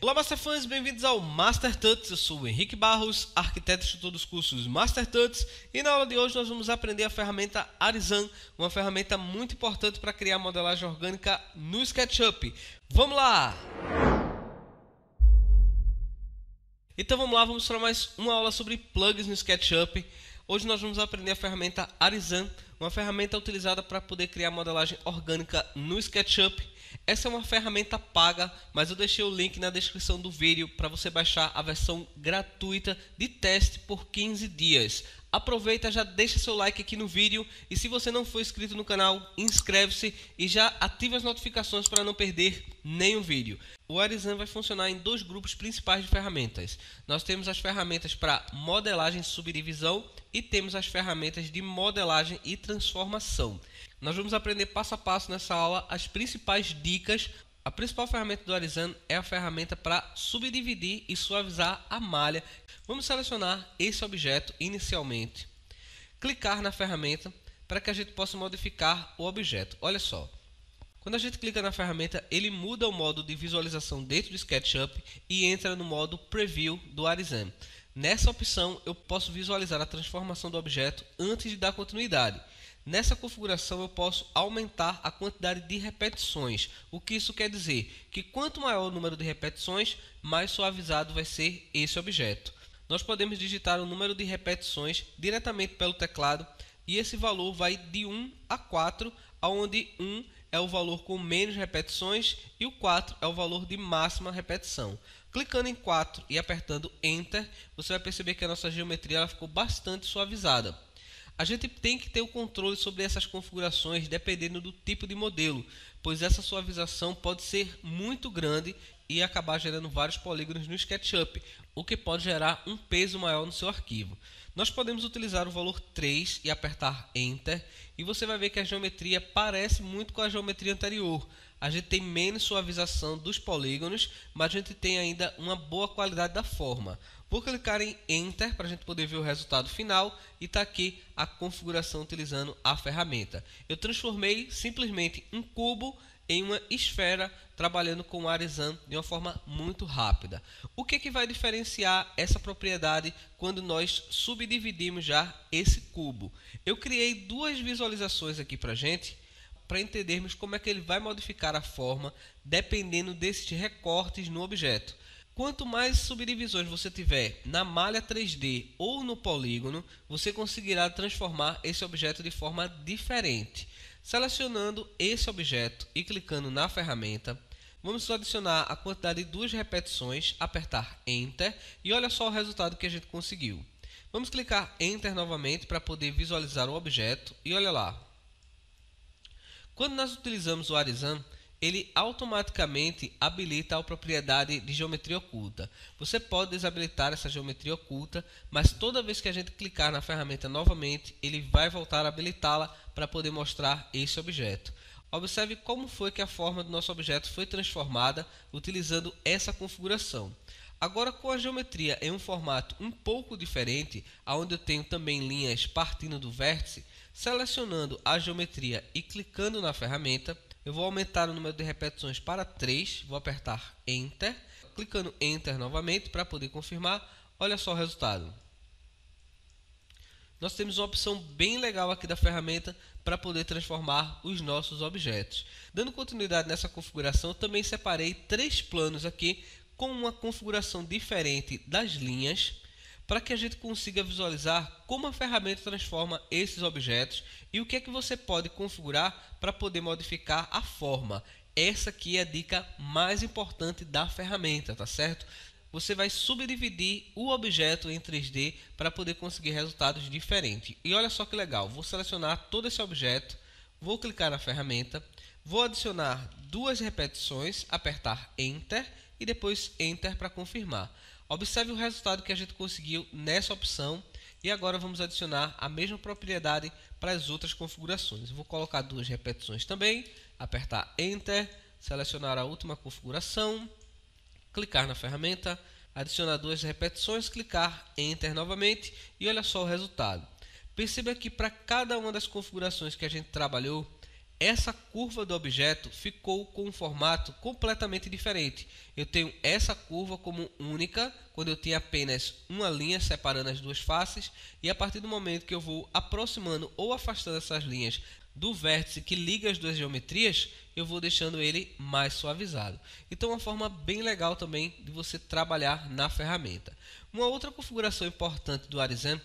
Olá, Masterfãs, bem-vindos ao Master Tuts. Eu sou o Henrique Barros, arquiteto e instrutor dos cursos Master Tuts, e na aula de hoje nós vamos aprender a ferramenta Arizan, uma ferramenta muito importante para criar modelagem orgânica no SketchUp. Vamos lá! Então vamos lá, vamos para mais uma aula sobre plugins no SketchUp. Hoje nós vamos aprender a ferramenta Arizan, uma ferramenta utilizada para poder criar modelagem orgânica no SketchUp. Essa é uma ferramenta paga, mas eu deixei o link na descrição do vídeo para você baixar a versão gratuita de teste por 15 dias. Aproveita, já deixa seu like aqui no vídeo e se você não for inscrito no canal, inscreve-se e já ativa as notificações para não perder nenhum vídeo. O Arizan vai funcionar em dois grupos principais de ferramentas. Nós temos as ferramentas para modelagem e subdivisão e temos as ferramentas de modelagem e transformação. Nós vamos aprender passo a passo nessa aula as principais dicas. A principal ferramenta do Arizan é a ferramenta para subdividir e suavizar a malha. Vamos selecionar esse objeto inicialmente, clicar na ferramenta para que a gente possa modificar o objeto. Olha só, quando a gente clica na ferramenta, ele muda o modo de visualização dentro do SketchUp e entra no modo Preview do Arizan. Nessa opção, eu posso visualizar a transformação do objeto antes de dar continuidade. Nessa configuração eu posso aumentar a quantidade de repetições. O que isso quer dizer? Que quanto maior o número de repetições, mais suavizado vai ser esse objeto. Nós podemos digitar o número de repetições diretamente pelo teclado e esse valor vai de 1 a 4, onde 1 é o valor com menos repetições e o 4 é o valor de máxima repetição. Clicando em 4 e apertando Enter, você vai perceber que a nossa geometria ela ficou bastante suavizada. A gente tem que ter o controle sobre essas configurações dependendo do tipo de modelo, pois essa suavização pode ser muito grande e acabar gerando vários polígonos no SketchUp, o que pode gerar um peso maior no seu arquivo. Nós podemos utilizar o valor 3 e apertar Enter e você vai ver que a geometria parece muito com a geometria anterior. A gente tem menos suavização dos polígonos, mas a gente tem ainda uma boa qualidade da forma. Vou clicar em Enter para a gente poder ver o resultado final e está aqui a configuração utilizando a ferramenta. Eu transformei simplesmente um cubo em uma esfera trabalhando com o Arizan de uma forma muito rápida. O que vai diferenciar essa propriedade quando nós subdividimos já esse cubo? Eu criei duas visualizações aqui para a gente, para entendermos como é que ele vai modificar a forma dependendo desses recortes no objeto. Quanto mais subdivisões você tiver na malha 3D ou no polígono, você conseguirá transformar esse objeto de forma diferente. Selecionando esse objeto e clicando na ferramenta, vamos adicionar a quantidade de 2 repetições, apertar Enter e olha só o resultado que a gente conseguiu. Vamos clicar Enter novamente para poder visualizar o objeto e olha lá. Quando nós utilizamos o Arizan, ele automaticamente habilita a propriedade de geometria oculta. Você pode desabilitar essa geometria oculta, mas toda vez que a gente clicar na ferramenta novamente, ele vai voltar a habilitá-la para poder mostrar esse objeto. Observe como foi que a forma do nosso objeto foi transformada utilizando essa configuração. Agora com a geometria em um formato um pouco diferente, onde eu tenho também linhas partindo do vértice, selecionando a geometria e clicando na ferramenta, eu vou aumentar o número de repetições para 3, vou apertar Enter, clicando Enter novamente para poder confirmar, olha só o resultado. Nós temos uma opção bem legal aqui da ferramenta para poder transformar os nossos objetos. Dando continuidade nessa configuração, eu também separei 3 planos aqui com uma configuração diferente das linhas, para que a gente consiga visualizar como a ferramenta transforma esses objetos e o que é que você pode configurar para poder modificar a forma. Essa aqui é a dica mais importante da ferramenta, tá certo? Você vai subdividir o objeto em 3D para poder conseguir resultados diferentes. E olha só que legal, vou selecionar todo esse objeto, vou clicar na ferramenta, vou adicionar 2 repetições, apertar Enter e depois Enter para confirmar. Observe o resultado que a gente conseguiu nessa opção e agora vamos adicionar a mesma propriedade para as outras configurações. Eu vou colocar 2 repetições também, apertar Enter, selecionar a última configuração, clicar na ferramenta, adicionar 2 repetições, clicar Enter novamente e olha só o resultado. Perceba que para cada uma das configurações que a gente trabalhou, essa curva do objeto ficou com um formato completamente diferente. Eu tenho essa curva como única, quando eu tinha apenas uma linha separando as duas faces, e a partir do momento que eu vou aproximando ou afastando essas linhas do vértice que liga as duas geometrias, eu vou deixando ele mais suavizado. Então é uma forma bem legal também de você trabalhar na ferramenta. Uma outra configuração importante do Arizen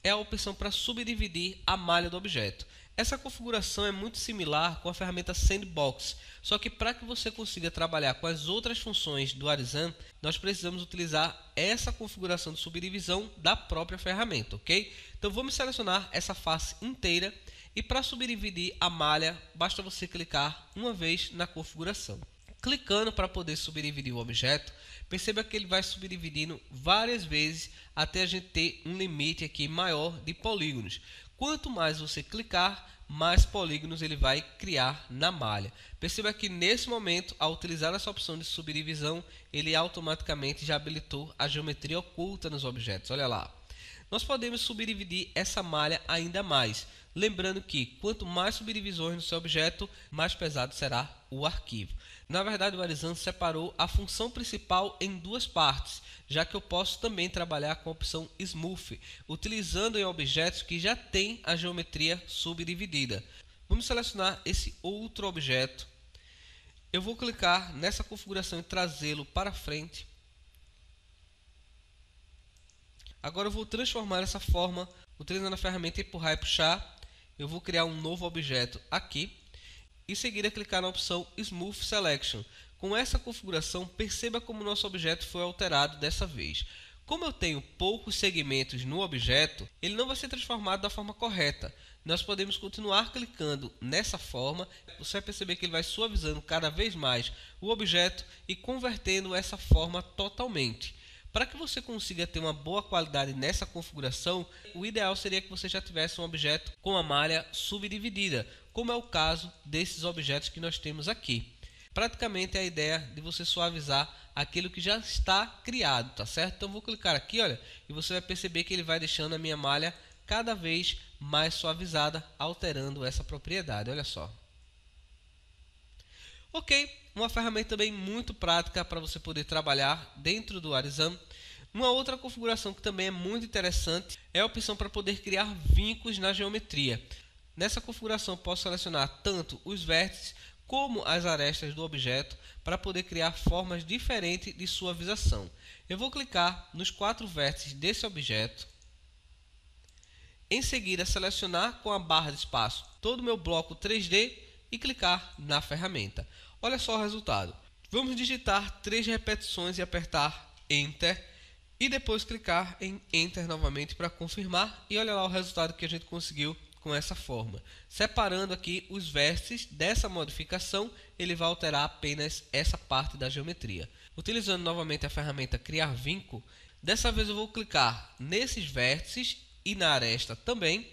é a opção para subdividir a malha do objeto. Essa configuração é muito similar com a ferramenta Sandbox, só que para que você consiga trabalhar com as outras funções do Arizen, nós precisamos utilizar essa configuração de subdivisão da própria ferramenta, ok? Então vamos selecionar essa face inteira e para subdividir a malha, basta você clicar uma vez na configuração. Clicando para poder subdividir o objeto, perceba que ele vai subdividindo várias vezes até a gente ter um limite aqui maior de polígonos. Quanto mais você clicar, mais polígonos ele vai criar na malha. Perceba que nesse momento, ao utilizar essa opção de subdivisão, ele automaticamente já habilitou a geometria oculta nos objetos. Olha lá. Nós podemos subdividir essa malha ainda mais. Lembrando que quanto mais subdivisões no seu objeto, mais pesado será o arquivo. Na verdade, o Arizen separou a função principal em duas partes, já que eu posso também trabalhar com a opção Smooth, utilizando em objetos que já têm a geometria subdividida. Vamos selecionar esse outro objeto. Eu vou clicar nessa configuração e trazê-lo para frente. Agora eu vou transformar essa forma, utilizando a ferramenta empurrar e puxar. Eu vou criar um novo objeto aqui. Em seguida, clicar na opção Smooth Selection. Com essa configuração, perceba como o nosso objeto foi alterado dessa vez. Como eu tenho poucos segmentos no objeto, ele não vai ser transformado da forma correta. Nós podemos continuar clicando nessa forma. Você vai perceber que ele vai suavizando cada vez mais o objeto e convertendo essa forma totalmente. Para que você consiga ter uma boa qualidade nessa configuração, o ideal seria que você já tivesse um objeto com a malha subdividida, como é o caso desses objetos que nós temos aqui. Praticamente é a ideia de você suavizar aquilo que já está criado, tá certo? Então vou clicar aqui, olha, e você vai perceber que ele vai deixando a minha malha cada vez mais suavizada, alterando essa propriedade, olha só. Ok, uma ferramenta também muito prática para você poder trabalhar dentro do Arizen. Uma outra configuração que também é muito interessante é a opção para poder criar vincos na geometria. Nessa configuração posso selecionar tanto os vértices como as arestas do objeto para poder criar formas diferentes de suavização. Eu vou clicar nos 4 vértices desse objeto. Em seguida, selecionar com a barra de espaço todo o meu bloco 3D e clicar na ferramenta. Olha só o resultado. Vamos digitar 3 repetições e apertar Enter. E depois clicar em Enter novamente para confirmar. E olha lá o resultado que a gente conseguiu com essa forma. Separando aqui os vértices dessa modificação, ele vai alterar apenas essa parte da geometria. Utilizando novamente a ferramenta Criar Vinco, dessa vez eu vou clicar nesses vértices e na aresta também.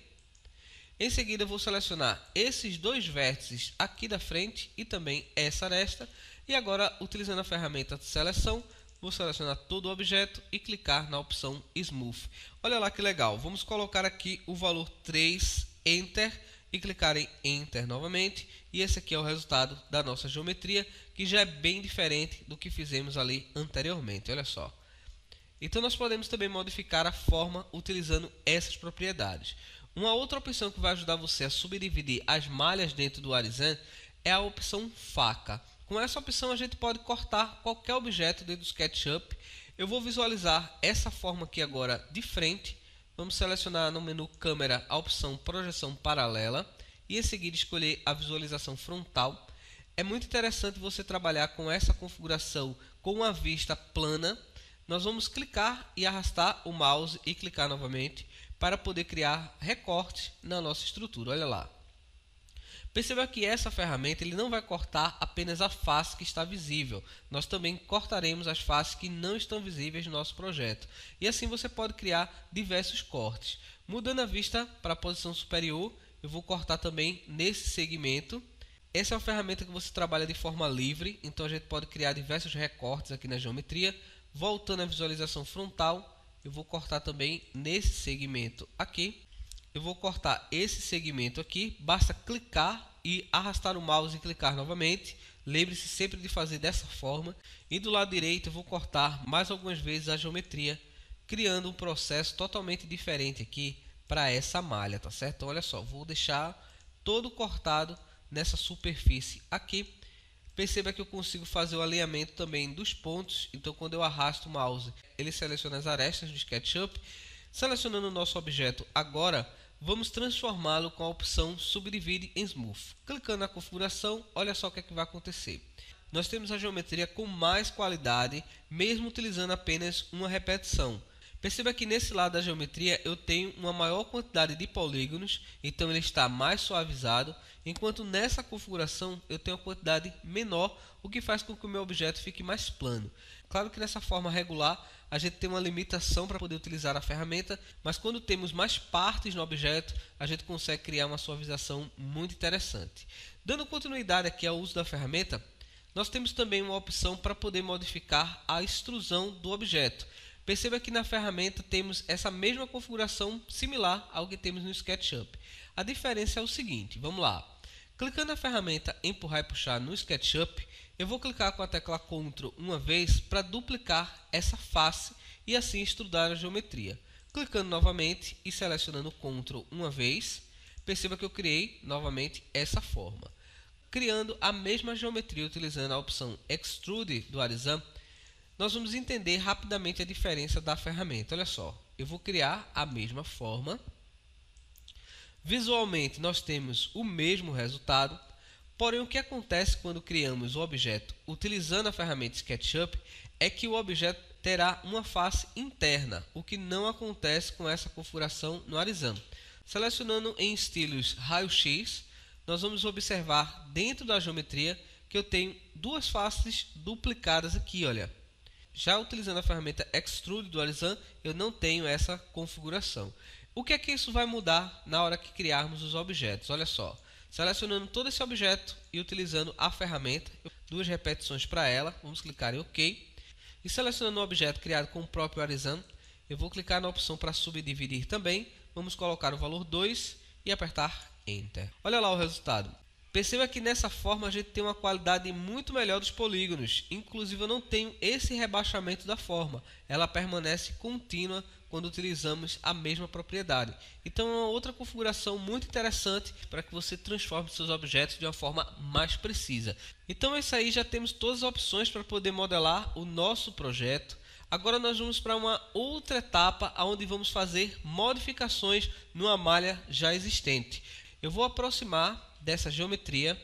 Em seguida, eu vou selecionar esses 2 vértices aqui da frente e também essa aresta. E agora, utilizando a ferramenta de seleção, vou selecionar todo o objeto e clicar na opção Smooth. Olha lá que legal. Vamos colocar aqui o valor 3, Enter, e clicar em Enter novamente. E esse aqui é o resultado da nossa geometria, que já é bem diferente do que fizemos ali anteriormente. Olha só. Então, nós podemos também modificar a forma utilizando essas propriedades. Uma outra opção que vai ajudar você a subdividir as malhas dentro do Arizen é a opção faca. Com essa opção a gente pode cortar qualquer objeto dentro do SketchUp. Eu vou visualizar essa forma aqui agora de frente. Vamos selecionar no menu câmera a opção projeção paralela e em seguida escolher a visualização frontal. É muito interessante você trabalhar com essa configuração com uma vista plana. Nós vamos clicar e arrastar o mouse e clicar novamente para poder criar recortes na nossa estrutura. Olha lá. Perceba que essa ferramenta ele não vai cortar apenas a face que está visível. Nós também cortaremos as faces que não estão visíveis no nosso projeto. E assim você pode criar diversos cortes. Mudando a vista para a posição superior, eu vou cortar também nesse segmento. Essa é uma ferramenta que você trabalha de forma livre, então a gente pode criar diversos recortes aqui na geometria. Voltando à visualização frontal, eu vou cortar também nesse segmento aqui. Eu vou cortar esse segmento aqui. Basta clicar e arrastar o mouse e clicar novamente. Lembre-se sempre de fazer dessa forma. E do lado direito eu vou cortar mais algumas vezes a geometria, criando um processo totalmente diferente aqui para essa malha, tá certo? Então, olha só, vou deixar todo cortado nessa superfície aqui. Perceba que eu consigo fazer o alinhamento também dos pontos. Então, quando eu arrasto o mouse, ele seleciona as arestas do SketchUp. Selecionando o nosso objeto agora, vamos transformá-lo com a opção Subdivide em Smooth. Clicando na configuração, olha só o que é que vai acontecer. Nós temos a geometria com mais qualidade, mesmo utilizando apenas uma repetição. Perceba que nesse lado da geometria eu tenho uma maior quantidade de polígonos, então ele está mais suavizado, enquanto nessa configuração eu tenho uma quantidade menor, o que faz com que o meu objeto fique mais plano. Claro que nessa forma regular a gente tem uma limitação para poder utilizar a ferramenta, mas quando temos mais partes no objeto, a gente consegue criar uma suavização muito interessante. Dando continuidade aqui ao uso da ferramenta, nós temos também uma opção para poder modificar a extrusão do objeto. Perceba que na ferramenta temos essa mesma configuração similar ao que temos no SketchUp. A diferença é o seguinte, vamos lá. Clicando na ferramenta Empurrar e Puxar no SketchUp, eu vou clicar com a tecla Ctrl uma vez para duplicar essa face e assim extrudar a geometria. Clicando novamente e selecionando Ctrl uma vez, perceba que eu criei novamente essa forma. Criando a mesma geometria utilizando a opção Extrude do Arizan, nós vamos entender rapidamente a diferença da ferramenta. Olha só, eu vou criar a mesma forma. Visualmente nós temos o mesmo resultado, porém o que acontece quando criamos o objeto utilizando a ferramenta SketchUp é que o objeto terá uma face interna, o que não acontece com essa configuração no Arizan. Selecionando em estilos raio-x, nós vamos observar dentro da geometria que eu tenho duas faces duplicadas aqui, olha. Já utilizando a ferramenta Extrude do Arizan, eu não tenho essa configuração. O que é que isso vai mudar na hora que criarmos os objetos? Olha só, selecionando todo esse objeto e utilizando a ferramenta, duas repetições para ela, vamos clicar em OK. E selecionando o objeto criado com o próprio Arizan, eu vou clicar na opção para subdividir também, vamos colocar o valor 2 e apertar Enter. Olha lá o resultado. Perceba que nessa forma a gente tem uma qualidade muito melhor dos polígonos, inclusive eu não tenho esse rebaixamento da forma, ela permanece contínua quando utilizamos a mesma propriedade. Então é uma outra configuração muito interessante para que você transforme seus objetos de uma forma mais precisa. Então é isso aí, já temos todas as opções para poder modelar o nosso projeto. Agora nós vamos para uma outra etapa onde vamos fazer modificações numa malha já existente. Eu vou aproximar dessa geometria,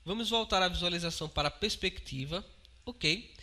vamos voltar a visualização para a perspectiva, ok?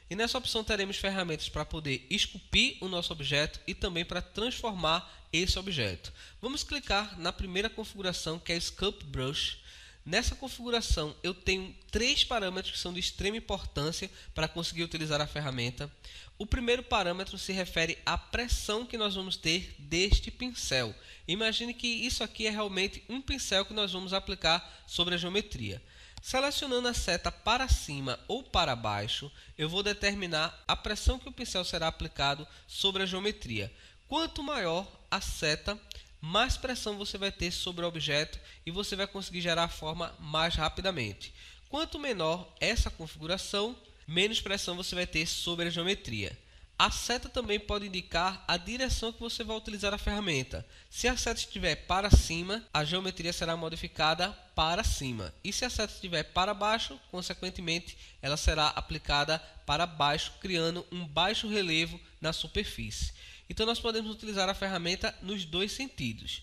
E nessa opção teremos ferramentas para poder esculpir o nosso objeto e também para transformar esse objeto. Vamos clicar na primeira configuração, que é Sculpt Brush. Nessa configuração eu tenho três parâmetros que são de extrema importância para conseguir utilizar a ferramenta. O primeiro parâmetro se refere à pressão que nós vamos ter deste pincel. Imagine que isso aqui é realmente um pincel que nós vamos aplicar sobre a geometria. Selecionando a seta para cima ou para baixo, eu vou determinar a pressão que o pincel será aplicado sobre a geometria. Quanto maior a seta, mais pressão você vai ter sobre o objeto e você vai conseguir gerar a forma mais rapidamente. Quanto menor essa configuração, menos pressão você vai ter sobre a geometria. A seta também pode indicar a direção que você vai utilizar a ferramenta. Se a seta estiver para cima, a geometria será modificada para cima. E se a seta estiver para baixo, consequentemente, ela será aplicada para baixo, criando um baixo relevo na superfície. Então nós podemos utilizar a ferramenta nos dois sentidos.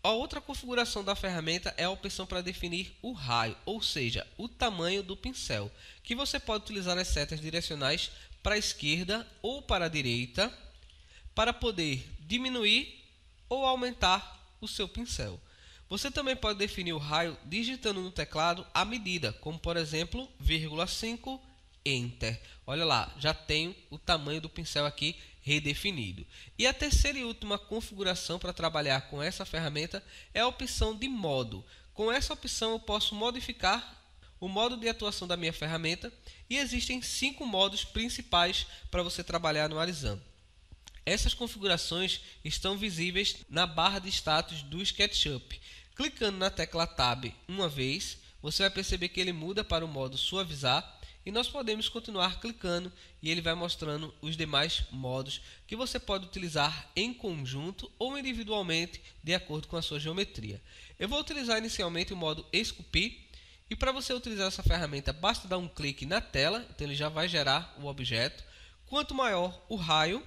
A outra configuração da ferramenta é a opção para definir o raio, ou seja, o tamanho do pincel, que você pode utilizar as setas direcionais para a esquerda ou para a direita para poder diminuir ou aumentar o seu pincel. Você também pode definir o raio digitando no teclado a medida, como por exemplo, 0,5 Enter. Olha lá, já tenho o tamanho do pincel aqui redefinido. E a terceira e última configuração para trabalhar com essa ferramenta é a opção de modo. Com essa opção eu posso modificar o modo de atuação da minha ferramenta e existem 5 modos principais para você trabalhar no Arizan. Essas configurações estão visíveis na barra de status do SketchUp. Clicando na tecla Tab uma vez, você vai perceber que ele muda para o modo suavizar e nós podemos continuar clicando e ele vai mostrando os demais modos que você pode utilizar em conjunto ou individualmente de acordo com a sua geometria. Eu vou utilizar inicialmente o modo esculpir e para você utilizar essa ferramenta basta dar um clique na tela, então ele já vai gerar o objeto. Quanto maior o raio,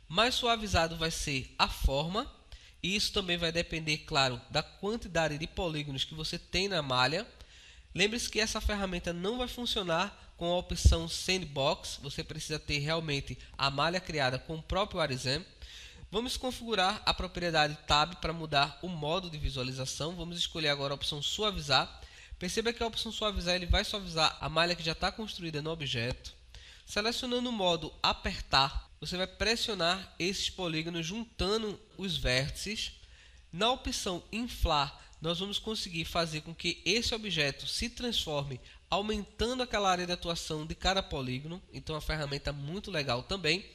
mais suavizado vai ser a forma, e isso também vai depender, claro, da quantidade de polígonos que você tem na malha. Lembre-se que essa ferramenta não vai funcionar com a opção Sandbox, você precisa ter realmente a malha criada com o próprio Arizan. Vamos configurar a propriedade Tab para mudar o modo de visualização. Vamos escolher agora a opção Suavizar. Perceba que a opção Suavizar ele vai suavizar a malha que já está construída no objeto. Selecionando o modo Apertar, você vai pressionar esses polígonos juntando os vértices. Na opção Inflar, nós vamos conseguir fazer com que esse objeto se transforme, aumentando aquela área de atuação de cada polígono. Então, é uma ferramenta muito legal também.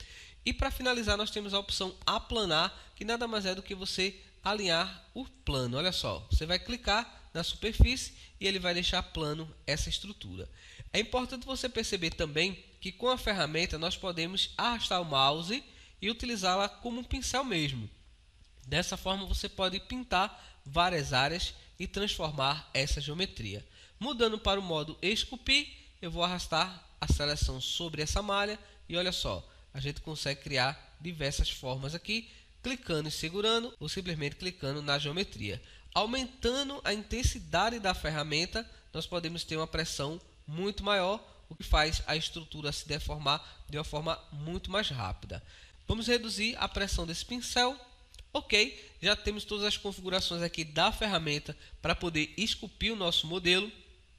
E para finalizar, nós temos a opção Aplanar, que nada mais é do que você alinhar o plano. Olha só, você vai clicar na superfície e ele vai deixar plano essa estrutura. É importante você perceber também que com a ferramenta nós podemos arrastar o mouse e utilizá-la como um pincel mesmo. Dessa forma você pode pintar várias áreas e transformar essa geometria. Mudando para o modo esculpir, eu vou arrastar a seleção sobre essa malha e olha só, a gente consegue criar diversas formas aqui, clicando e segurando ou simplesmente clicando na geometria. Aumentando a intensidade da ferramenta, nós podemos ter uma pressão muito maior, o que faz a estrutura se deformar de uma forma muito mais rápida. Vamos reduzir a pressão desse pincel. Ok, já temos todas as configurações aqui da ferramenta para poder esculpir o nosso modelo.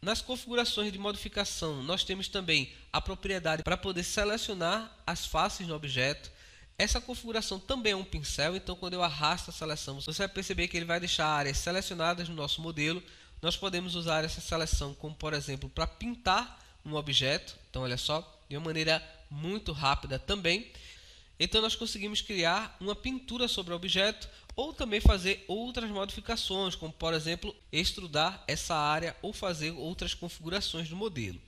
Nas configurações de modificação, nós temos também a propriedade para poder selecionar as faces no objeto. Essa configuração também é um pincel, então quando eu arrasto a seleção, você vai perceber que ele vai deixar áreas selecionadas no nosso modelo. Nós podemos usar essa seleção como, por exemplo, para pintar um objeto. Então, olha só, de uma maneira muito rápida também. Então nós conseguimos criar uma pintura sobre o objeto ou também fazer outras modificações, como por exemplo extrudar essa área ou fazer outras configurações do modelo.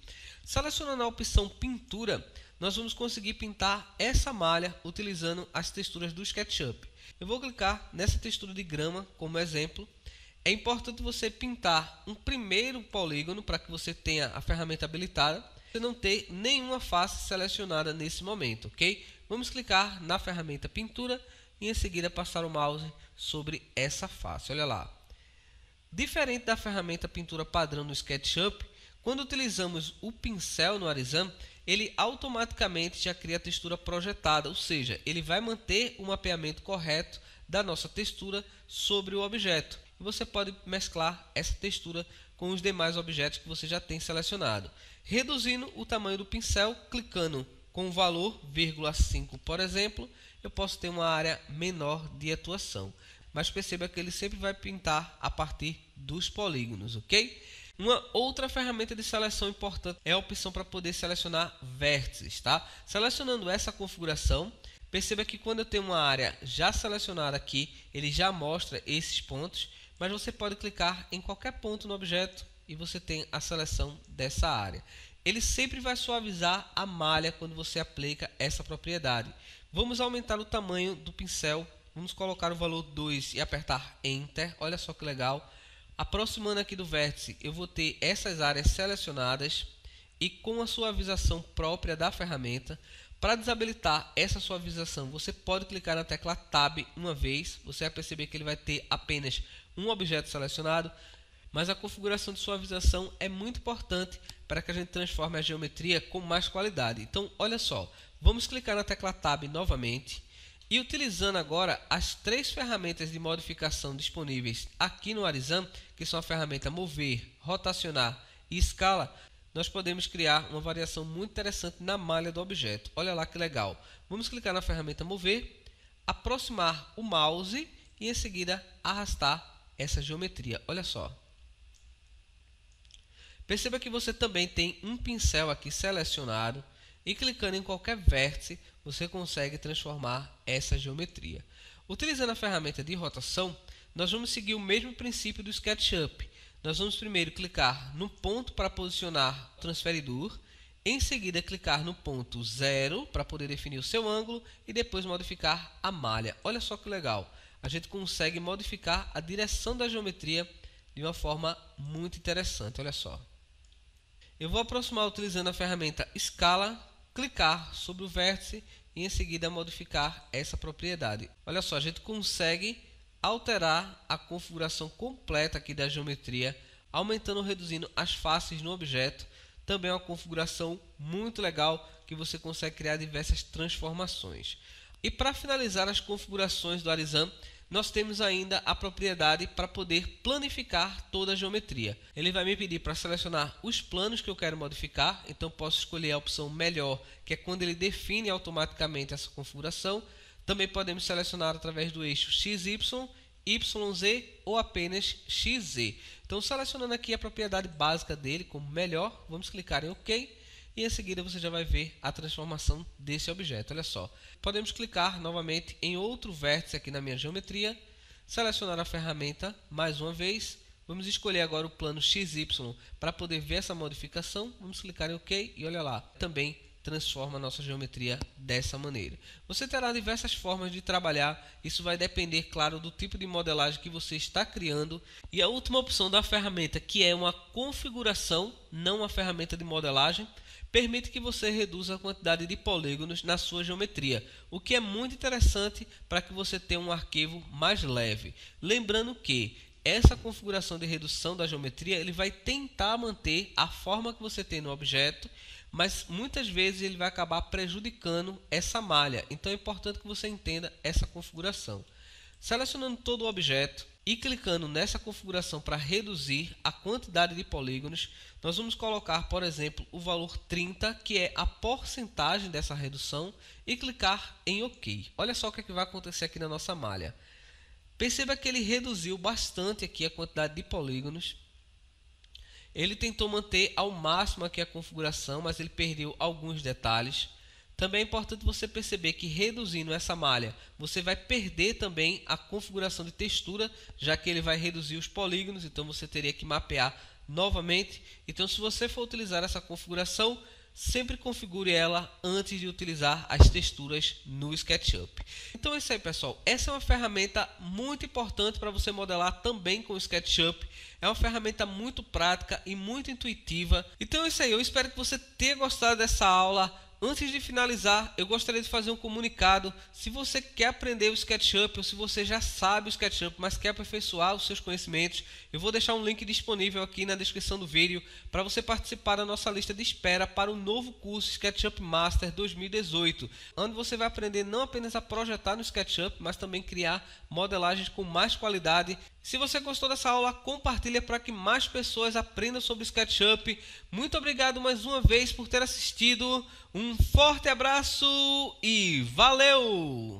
Selecionando a opção pintura, nós vamos conseguir pintar essa malha utilizando as texturas do SketchUp. Eu vou clicar nessa textura de grama como exemplo. É importante você pintar um primeiro polígono para que você tenha a ferramenta habilitada. Você não ter nenhuma face selecionada nesse momento, ok? Vamos clicar na ferramenta pintura e em seguida passar o mouse sobre essa face. Olha lá. Diferente da ferramenta pintura padrão no SketchUp, quando utilizamos o pincel no Arizan, ele automaticamente já cria a textura projetada, ou seja, ele vai manter o mapeamento correto da nossa textura sobre o objeto. E você pode mesclar essa textura com os demais objetos que você já tem selecionado. Reduzindo o tamanho do pincel, clicando com o valor 0,5, por exemplo, eu posso ter uma área menor de atuação. Mas perceba que ele sempre vai pintar a partir dos polígonos, ok? Uma outra ferramenta de seleção importante é a opção para poder selecionar vértices, tá? Selecionando essa configuração, perceba que quando eu tenho uma área já selecionada aqui, ele já mostra esses pontos, mas você pode clicar em qualquer ponto no objeto e você tem a seleção dessa área. Ele sempre vai suavizar a malha quando você aplica essa propriedade. Vamos aumentar o tamanho do pincel, vamos colocar o valor 2 e apertar Enter. Olha só que legal. Aproximando aqui do vértice, eu vou ter essas áreas selecionadas e com a suavização própria da ferramenta. Para desabilitar essa suavização, você pode clicar na tecla Tab uma vez. Você vai perceber que ele vai ter apenas um objeto selecionado, mas a configuração de suavização é muito importante para que a gente transforme a geometria com mais qualidade. Então, olha só, vamos clicar na tecla Tab novamente. E utilizando agora as três ferramentas de modificação disponíveis aqui no Arizan, que são a ferramenta Mover, Rotacionar e Escala, nós podemos criar uma variação muito interessante na malha do objeto. Olha lá que legal. Vamos clicar na ferramenta Mover, aproximar o mouse e em seguida arrastar essa geometria. Olha só. Perceba que você também tem um pincel aqui selecionado e clicando em qualquer vértice você consegue transformar essa geometria. Utilizando a ferramenta de rotação, nós vamos seguir o mesmo princípio do SketchUp. nós vamos primeiro clicar no ponto para posicionar o transferidor, em seguida clicar no ponto 0 para poder definir o seu ângulo e depois modificar a malha. Olha só que legal, a gente consegue modificar a direção da geometria de uma forma muito interessante, olha só. Eu vou aproximar utilizando a ferramenta Escala, clicar sobre o vértice e em seguida modificar essa propriedade. Olha só, a gente consegue alterar a configuração completa aqui da geometria, aumentando ou reduzindo as faces no objeto. Também é uma configuração muito legal que você consegue criar diversas transformações. E para finalizar as configurações do Arizan, nós temos ainda a propriedade para poder planificar toda a geometria. Ele vai me pedir para selecionar os planos que eu quero modificar, então posso escolher a opção melhor, que é quando ele define automaticamente essa configuração. Também podemos selecionar através do eixo XY, YZ ou apenas XZ. Então, selecionando aqui a propriedade básica dele como melhor, vamos clicar em OK e em seguida você já vai ver a transformação desse objeto. Olha só, podemos clicar novamente em outro vértice aqui na minha geometria, selecionar a ferramenta mais uma vez, vamos escolher agora o plano XY para poder ver essa modificação, vamos clicar em OK e olha lá, também transforma a nossa geometria dessa maneira. Você terá diversas formas de trabalhar, isso vai depender, claro, do tipo de modelagem que você está criando. E a última opção da ferramenta, que é uma configuração, não uma ferramenta de modelagem, permite que você reduza a quantidade de polígonos na sua geometria, o que é muito interessante para que você tenha um arquivo mais leve. Lembrando que essa configuração de redução da geometria, ele vai tentar manter a forma que você tem no objeto, mas muitas vezes ele vai acabar prejudicando essa malha. Então é importante que você entenda essa configuração. Selecionando todo o objeto e clicando nessa configuração para reduzir a quantidade de polígonos, nós vamos colocar, por exemplo, o valor 30, que é a porcentagem dessa redução, e clicar em OK. Olha só o que é que vai acontecer aqui na nossa malha. Perceba que ele reduziu bastante aqui a quantidade de polígonos. Ele tentou manter ao máximo aqui a configuração, mas ele perdeu alguns detalhes. Também é importante você perceber que reduzindo essa malha, você vai perder também a configuração de textura, já que ele vai reduzir os polígonos, então você teria que mapear novamente. Então, se você for utilizar essa configuração, sempre configure ela antes de utilizar as texturas no SketchUp. Então é isso aí, pessoal. Essa é uma ferramenta muito importante para você modelar também com o SketchUp. É uma ferramenta muito prática e muito intuitiva. Então é isso aí. Eu espero que você tenha gostado dessa aula. Antes de finalizar, eu gostaria de fazer um comunicado. Se você quer aprender o SketchUp ou se você já sabe o SketchUp, mas quer aperfeiçoar os seus conhecimentos, eu vou deixar um link disponível aqui na descrição do vídeo para você participar da nossa lista de espera para o novo curso SketchUp Master 2018, onde você vai aprender não apenas a projetar no SketchUp, mas também criar modelagens com mais qualidade. Se você gostou dessa aula, compartilha para que mais pessoas aprendam sobre SketchUp. Muito obrigado mais uma vez por ter assistido. Um forte abraço e valeu!